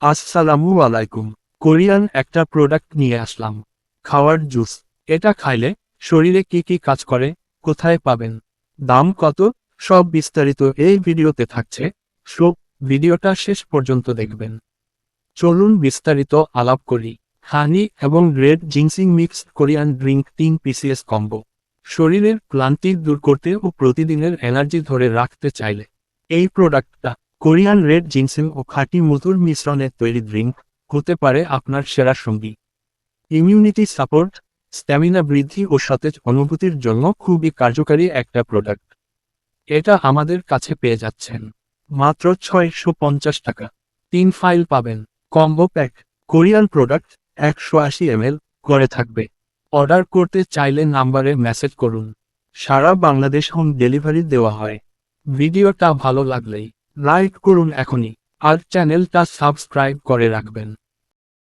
আসসালামু আলাইকুম। কোরিয়ান একটা প্রোডাক্ট নিয়ে আসলাম। খাওয়ার জুস। এটা খাইলে শরীরে কি কি কাজ করে, কোথায় পাবেন, দাম কত, সব বিস্তারিত এই ভিডিওতে থাকছে। সব ভিডিওটা শেষ পর্যন্ত দেখবেন। চলুন বিস্তারিত আলাপ করি। হানি এবং red ginseng mixed Korean drink 3 pieces combo. শরীরের ক্লান্তি দূর করতে ও প্রতিদিনের এনার্জি ধরে রাখতে চাইলে এই প্রোডাক্টটা কোরিয়ান রেড জিনসিং ও খাঁটি মধুর মিশ্রণে তৈরি ড্রিঙ্ক হতে পারে আপনার সেরা সঙ্গী। ইমিউনিটি সাপোর্ট, স্ট্যামিনা বৃদ্ধি ও সতেজ অনুভূতির জন্য খুবই কার্যকারী একটা প্রোডাক্ট। এটা আমাদের কাছে পেয়ে যাচ্ছেন মাত্র 650 টাকা। 3 ফাইল পাবেন। Combo pack. Korean product 180 ml করে থাকবে। অর্ডার করতে চাইলে নাম্বারে মেসেজ করুন। সারা বাংলাদেশ হোম ডেলিভারি দেওয়া হয়। ভিডিওটা ভালো লাগলেই লাইক করুন এখনই, আর চ্যানেলটা সাবস্ক্রাইব করে রাখবেন।